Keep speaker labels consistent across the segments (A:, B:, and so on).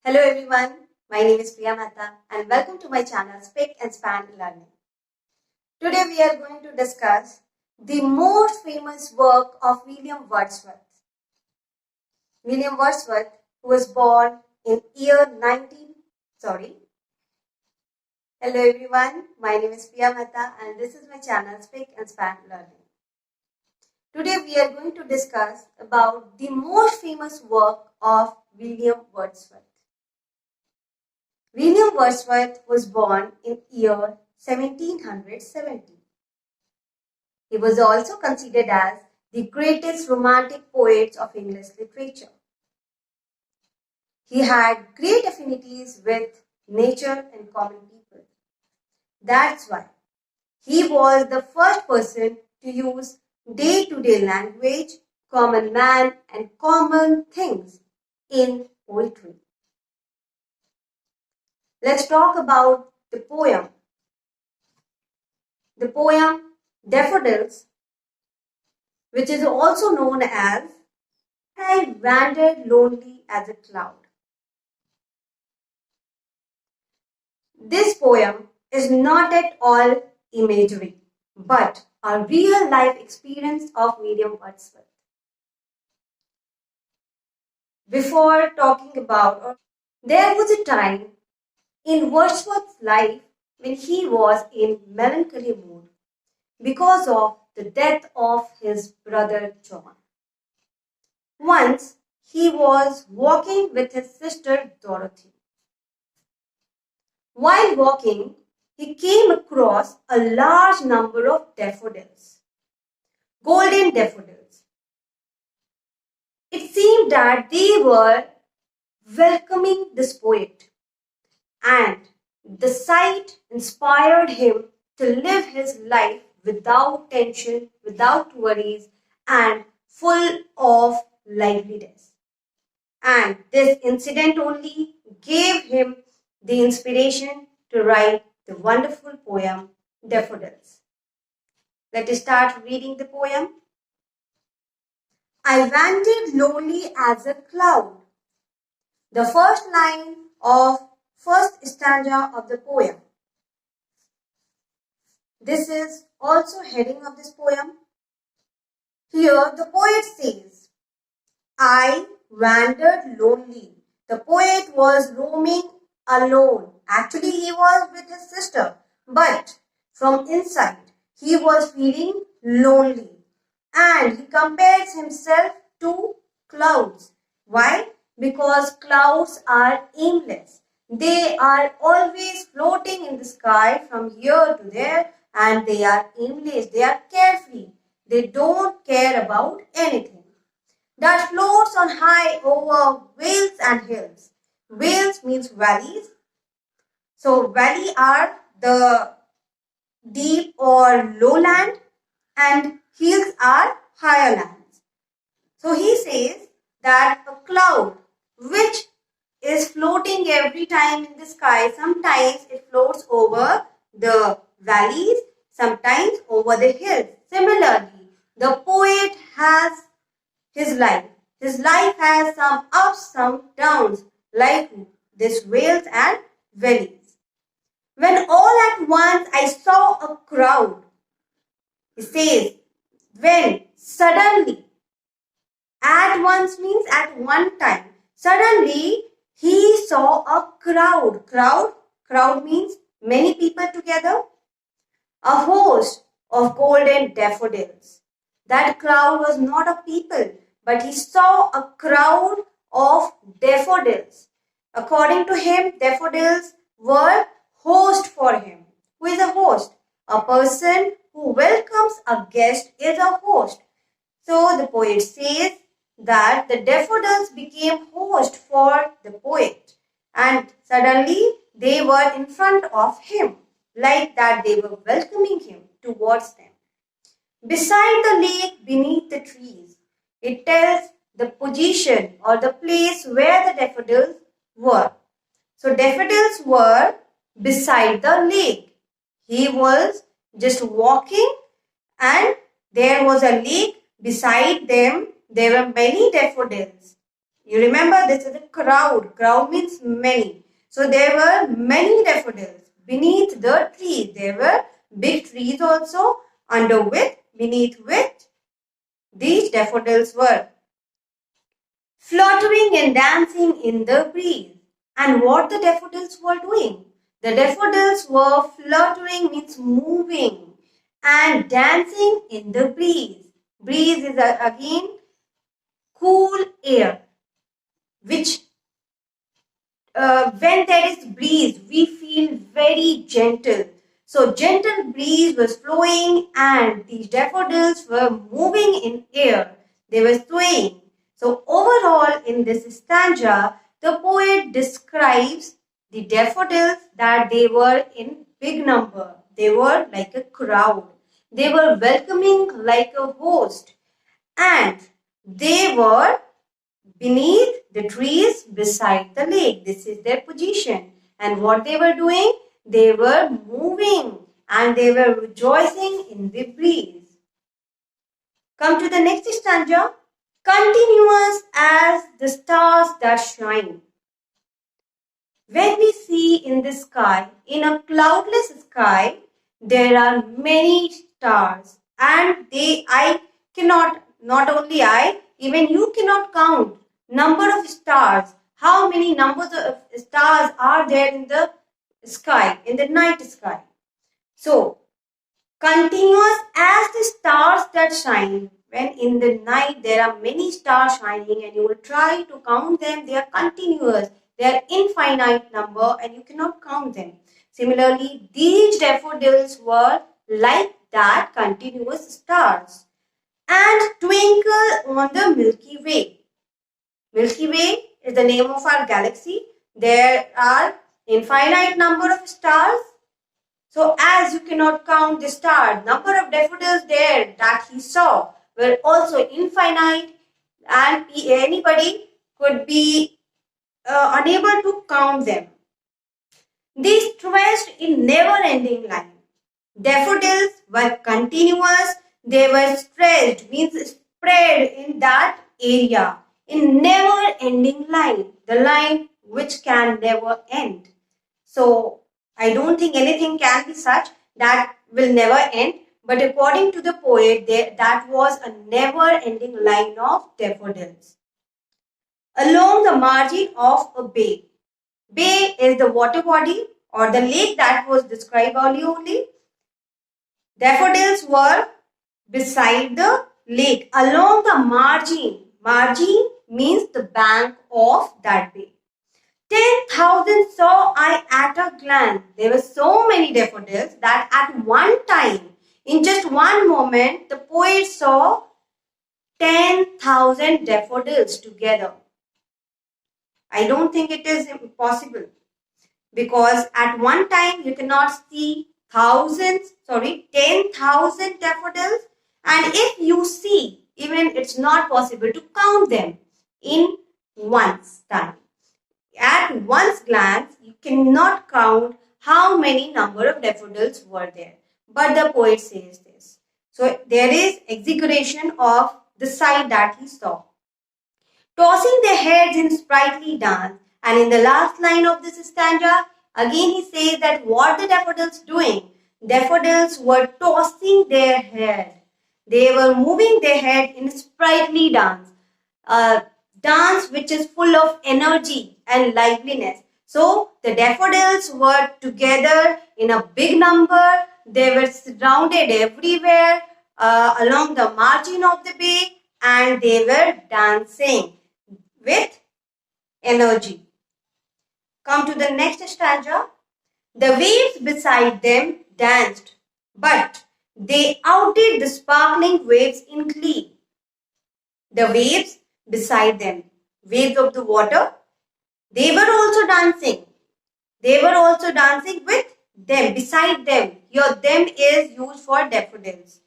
A: Hello everyone, my name is Priya Mehta and welcome to my channel Spick and Span Learning. Today we are going to discuss the most famous work of William Wordsworth. William Wordsworth, who was born in year 19... Hello everyone, my name is Priya Mehta and this is my channel Spick and Span Learning. Today we are going to discuss about the most famous work of William Wordsworth. William Wordsworth was born in year 1770. He was also considered as the greatest romantic poet of English literature. He had great affinities with nature and common people. That's why he was the first person to use day-to-day language, common man and common things in poetry. Let's talk about the poem. The poem Daffodils, which is also known as I Wandered Lonely as a Cloud. This poem is not at all imagery, but a real life experience of William Wordsworth. Before talking about, there was a time in Wordsworth's life when he was in melancholy mood because of the death of his brother John. Once he was walking with his sister Dorothy. While walking, he came across a large number of daffodils, golden daffodils. It seemed that they were welcoming this poet, and the sight inspired him to live his life without tension, without worries, and full of liveliness. And this incident only gave him the inspiration to write the wonderful poem Daffodils. Let us start reading the poem. I wandered lonely as a cloud. The first line of first stanza of the poem. This is also heading of this poem. Here the poet says, I wandered lonely. The poet was roaming alone. Actually, he was with his sister, but from inside, he was feeling lonely. And he compares himself to clouds. Why? Because clouds are aimless. They are always floating in the sky from here to there, and they are aimless. They are carefree. They don't care about anything. That floats on high over vales and hills. Vales means valleys. So valley are the deep or low land, and hills are higher lands. So he says that a cloud which is floating every time in the sky, sometimes it floats over the valleys, sometimes over the hills. Similarly, the poet has his life. His life has some ups, some downs, like this vales and valleys. When all at once I saw a crowd, he says, when suddenly, at once means at one time, suddenly he saw a crowd. Crowd means many people together. A host of golden daffodils. That crowd was not of people, but he saw a crowd of daffodils. According to him, daffodils were host for him. Who is a host? A person who welcomes a guest is a host. So the poet says that the daffodils became host for the poet, and suddenly they were in front of him, like that they were welcoming him towards them. Beside the lake, beneath the trees, it tells the position or the place where the daffodils were. So daffodils were beside the lake. He was just walking and there was a lake beside them. There were many daffodils. You remember, this is a crowd. Crowd means many. So there were many daffodils beneath the trees. There were big trees also beneath which these daffodils were fluttering and dancing in the breeze. And what the daffodils were doing? The daffodils were fluttering, means moving, and dancing in the breeze. Breeze is again cool air, which when there is breeze, we feel very gentle. So gentle breeze was flowing and these daffodils were moving in air. They were swaying. So overall in this stanza, the poet describes the daffodils that they were in big number. They were like a crowd. They were welcoming like a host. And they were beneath the trees beside the lake. This is their position. And what they were doing? They were moving and they were rejoicing in the breeze. Come to the next stanza. Continuous as the stars that shine. When we see in the sky, in a cloudless sky, there are many stars and even you cannot count number of stars. How many numbers of stars are there in the sky, in the night sky? So, continuous as the stars that shine. When in the night there are many stars shining and you will try to count them, they are continuous. They are infinite number and you cannot count them. Similarly, these daffodils were like that continuous stars. And twinkle on the Milky Way. Milky Way is the name of our galaxy. There are infinite number of stars. So as you cannot count the stars, number of daffodils there that he saw were also infinite and anybody could be unable to count them. They stretched in never-ending line. Daffodils were continuous. They were stretched, means spread in that area in never-ending line, the line which can never end. So I don't think anything can be such that will never end. But according to the poet, that was a never-ending line of daffodils. Along the margin of a bay. Bay is the water body or the lake that was described earlier only. Daffodils were beside the lake, along the margin. Margin means the bank of that bay. 10,000 saw I at a glance. There were so many daffodils that at one time, in just one moment, the poet saw 10,000 daffodils together. I don't think it is possible because at one time you cannot see 10,000 daffodils, and if you see, even it's not possible to count them in one's time. At one's glance, you cannot count how many number of daffodils were there. But the poet says this. So there is exaggeration of the sight that he saw. Tossing their heads in sprightly dance, and in the last line of this stanza, again he says that what the daffodils doing? Daffodils were tossing their head. They were moving their head in sprightly dance. A dance which is full of energy and liveliness. So the daffodils were together in a big number. They were surrounded everywhere along the margin of the bay, and they were dancing with energy. Come to the next stanza. The waves beside them danced, but they outdid the sparkling waves in glee. The waves beside them, waves of the water, they were also dancing. They were also dancing with them, beside them. Here, them is used for daffodils.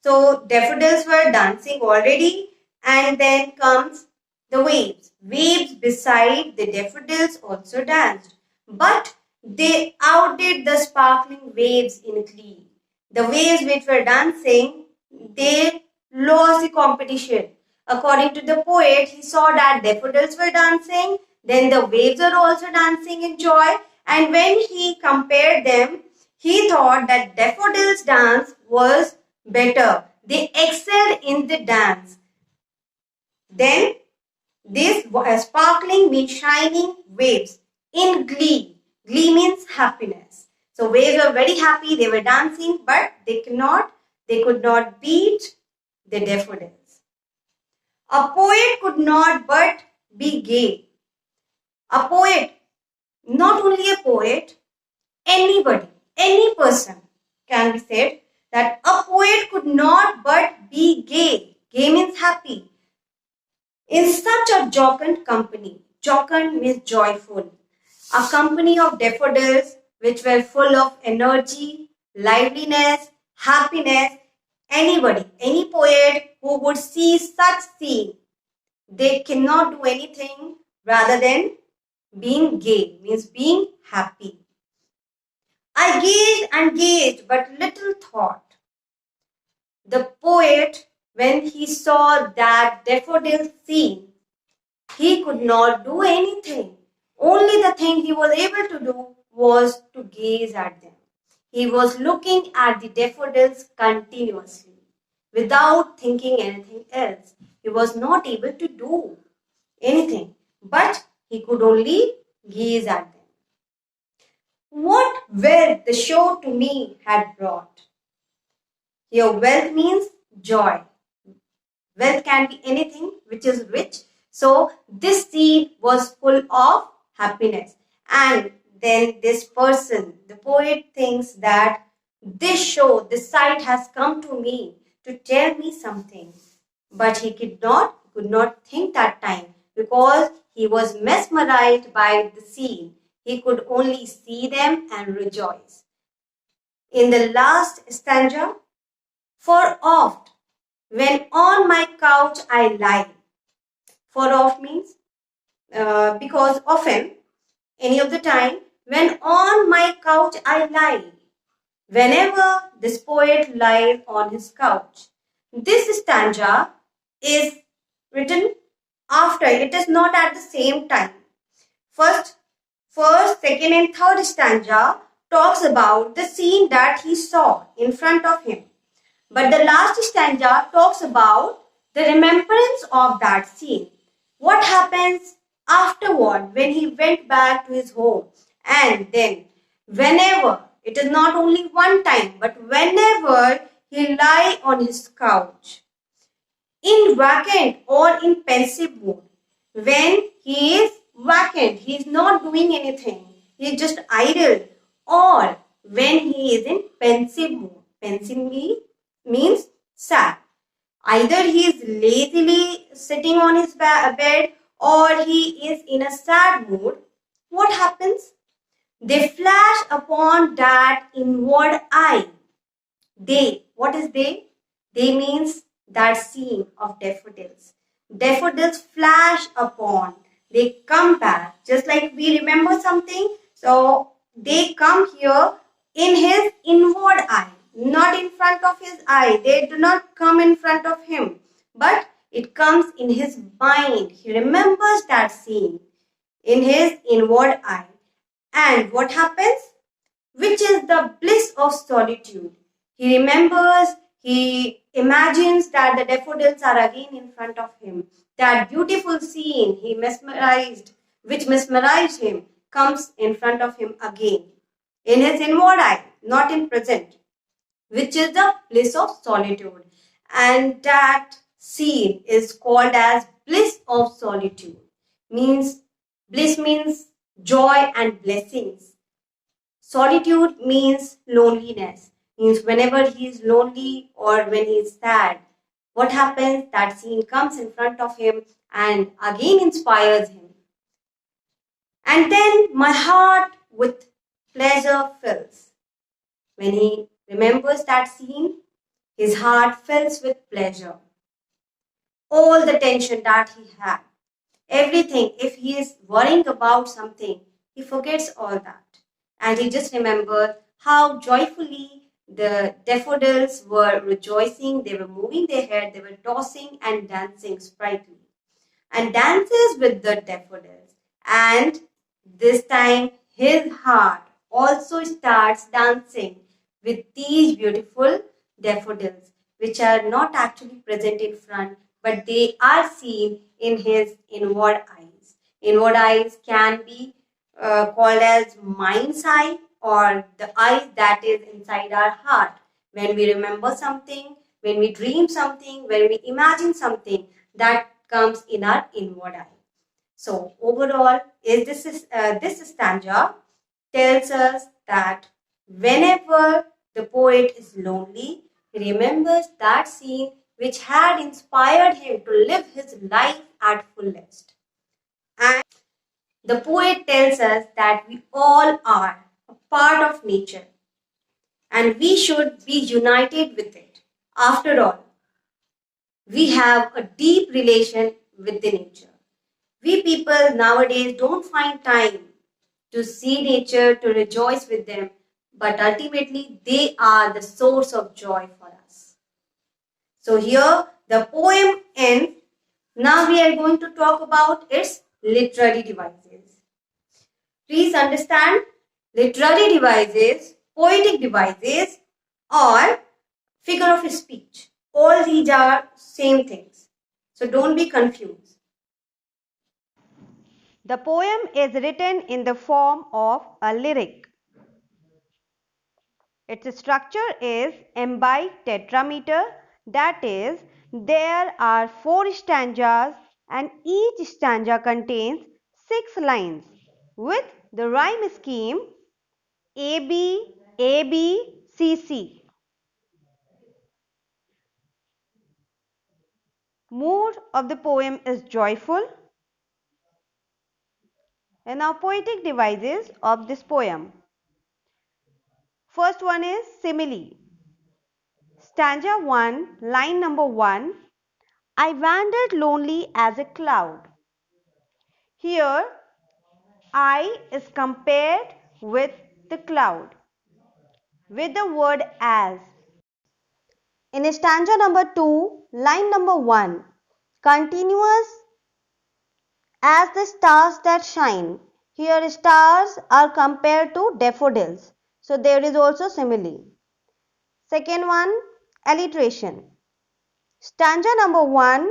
A: So, daffodils were dancing already, and then comes the waves. Waves beside the daffodils also danced, but they outdid the sparkling waves in glee. The waves which were dancing, they lost the competition. According to the poet, he saw that daffodils were dancing, then the waves were also dancing in joy, and when he compared them, he thought that daffodils' dance was better. They excelled in the dance. Then this sparkling means shining waves in glee. Glee means happiness. So waves were very happy, they were dancing, but they could not beat the daffodils. A poet could not but be gay. A poet, not only a poet, anybody, any person can be said that a poet could not but be gay. Gay means happy. In such a jocund company, jocund means joyful, a company of daffodils which were full of energy, liveliness, happiness, anybody, any poet who would see such scene, they cannot do anything rather than being gay, means being happy. I gazed and gazed, but little thought. The poet, when he saw that daffodil scene, he could not do anything. Only the thing he was able to do was to gaze at them. He was looking at the daffodils continuously without thinking anything else. He was not able to do anything, but he could only gaze at them. What wealth the show to me had brought. Here, wealth means joy. Wealth can be anything which is rich. So this scene was full of happiness. And then this person, the poet, thinks that this show, this sight has come to me to tell me something. But he could not think that time because he was mesmerized by the scene. He could only see them and rejoice. In the last stanza, for oft, when on my couch I lie. For oft means because often, any of the time, when on my couch I lie. Whenever this poet lies on his couch. This stanza is written after, it is not at the same time. First, second and third stanza talks about the scene that he saw in front of him. But the last stanza talks about the remembrance of that scene. What happens afterward when he went back to his home? And then whenever, it is not only one time, but whenever he lie on his couch, in vacant or in pensive mood, when he is vacant, he is not doing anything, he is just idle, or when he is in pensive mood. Pensive means sad. Either he is lazily sitting on his bed or he is in a sad mood. What happens? They flash upon that inward eye. They, what is they? They means that scene of daffodils. Daffodils flash upon. They come back. Just like we remember something. So they come here in his inward eye. Not in front of his eye. They do not come in front of him. But it comes in his mind. He remembers that scene in his inward eye. And what happens? Which is the bliss of solitude. He remembers, he imagines that the daffodils are again in front of him. That beautiful scene which mesmerized him, comes in front of him again. In his inward eye, not in present. Which is the bliss of solitude. And that scene is called as bliss of solitude. Bliss means joy and blessings. Solitude means loneliness. Means whenever he is lonely or when he is sad, what happens? That scene comes in front of him and again inspires him. And then my heart with pleasure fills. When he remembers that scene, his heart fills with pleasure. All the tension that he had, everything, if he is worrying about something, he forgets all that. And he just remembers how joyfully The daffodils were rejoicing, they were moving their head, they were tossing and dancing sprightly. And dances with the daffodils. And this time his heart also starts dancing with these beautiful daffodils, which are not actually present in front, but they are seen in his inward eyes. Inward eyes can be called as mind's eye, or the eye that is inside our heart. When we remember something, when we dream something, when we imagine something, that comes in our inward eye. So overall, this stanza tells us that whenever the poet is lonely, he remembers that scene which had inspired him to live his life at fullest. And the poet tells us that we all are a part of nature and we should be united with it. After all, we have a deep relation with the nature. We people nowadays don't find time to see nature, to rejoice with them, but ultimately they are the source of joy for us. So here the poem ends. Now we are going to talk about its literary devices. Please understand, literary devices, poetic devices, or figure of speech. All these are same things. So don't be confused.
B: The poem is written in the form of a lyric. Its structure is iambic tetrameter, that is, there are 4 stanzas and each stanza contains 6 lines with the rhyme scheme AB, AB, CC. Mood of the poem is joyful. And now poetic devices of this poem. First one is simile. Stanza 1, line number 1. I wandered lonely as a cloud. Here, I is compared with the cloud, with the word as. In stanza number 2, line number 1, continuous as the stars that shine. Here, stars are compared to daffodils. So, there is also simile. Second one, alliteration. Stanza number 1,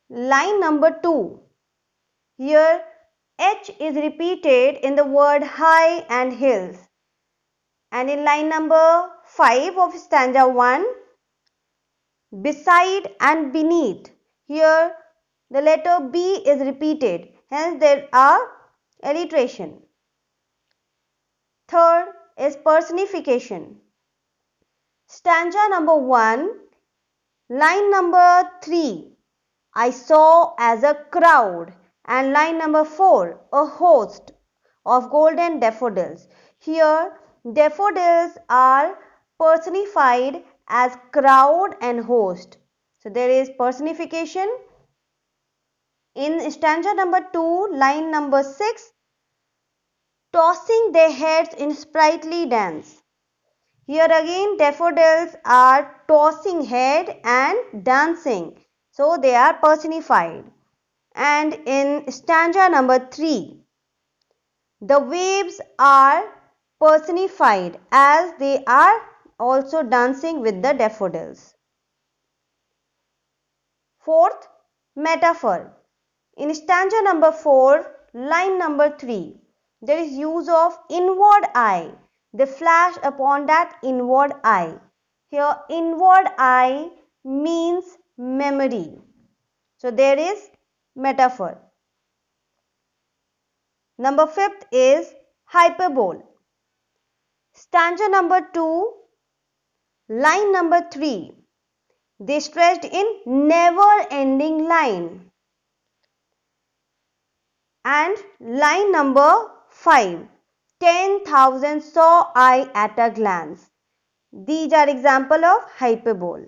B: line number 2. Here H is repeated in the word high and hills. And in line number 5 of stanza 1, beside and beneath. Here the letter B is repeated. Hence there are alliteration. Third is personification. Stanza number 1, line number 3. I saw as a crowd, and line number 4, a host of golden daffodils. Here daffodils are personified as crowd and host. So there is personification. In stanza number 2, line number 6, tossing their heads in sprightly dance. Here again daffodils are tossing head and dancing. So they are personified. And in stanza number 3, the waves are personified as they are also dancing with the daffodils. Fourth, metaphor. In stanza number 4, line number 3, there is use of inward eye. They flash upon that inward eye. Here inward eye means memory. So there is metaphor. Number 5th is hyperbole. Stanza number 2, line number 3. They stressed in never ending line. And line number 5. 10,000 saw I at a glance. These are example of hyperbole.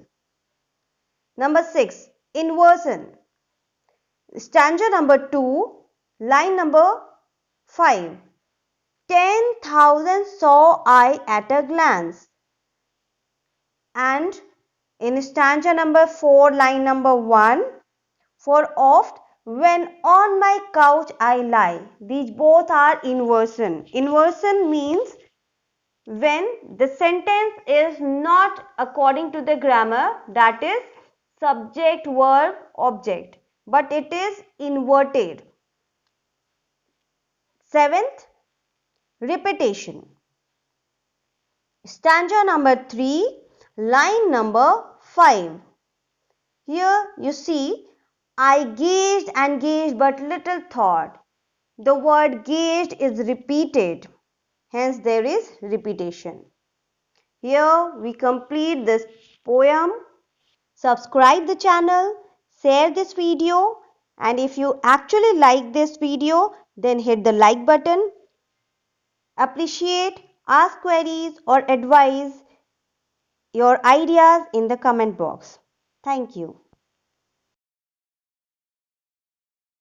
B: Number 6. Inversion. Stanza number 2, line number 5. 10,000 saw I at a glance. And in stanza number 4, line number 1, for oft when on my couch I lie. These both are inversion. Inversion means when the sentence is not according to the grammar, that is subject, verb, object, but it is inverted. 7th, repetition. Stanza number 3, line number 5. Here you see, I gazed and gazed but little thought. The word gazed is repeated, hence there is repetition. Here we complete this poem. Subscribe the channel, share this video, and if you actually like this video, then hit the like button. Appreciate, ask queries or advise your ideas in the comment box. Thank you.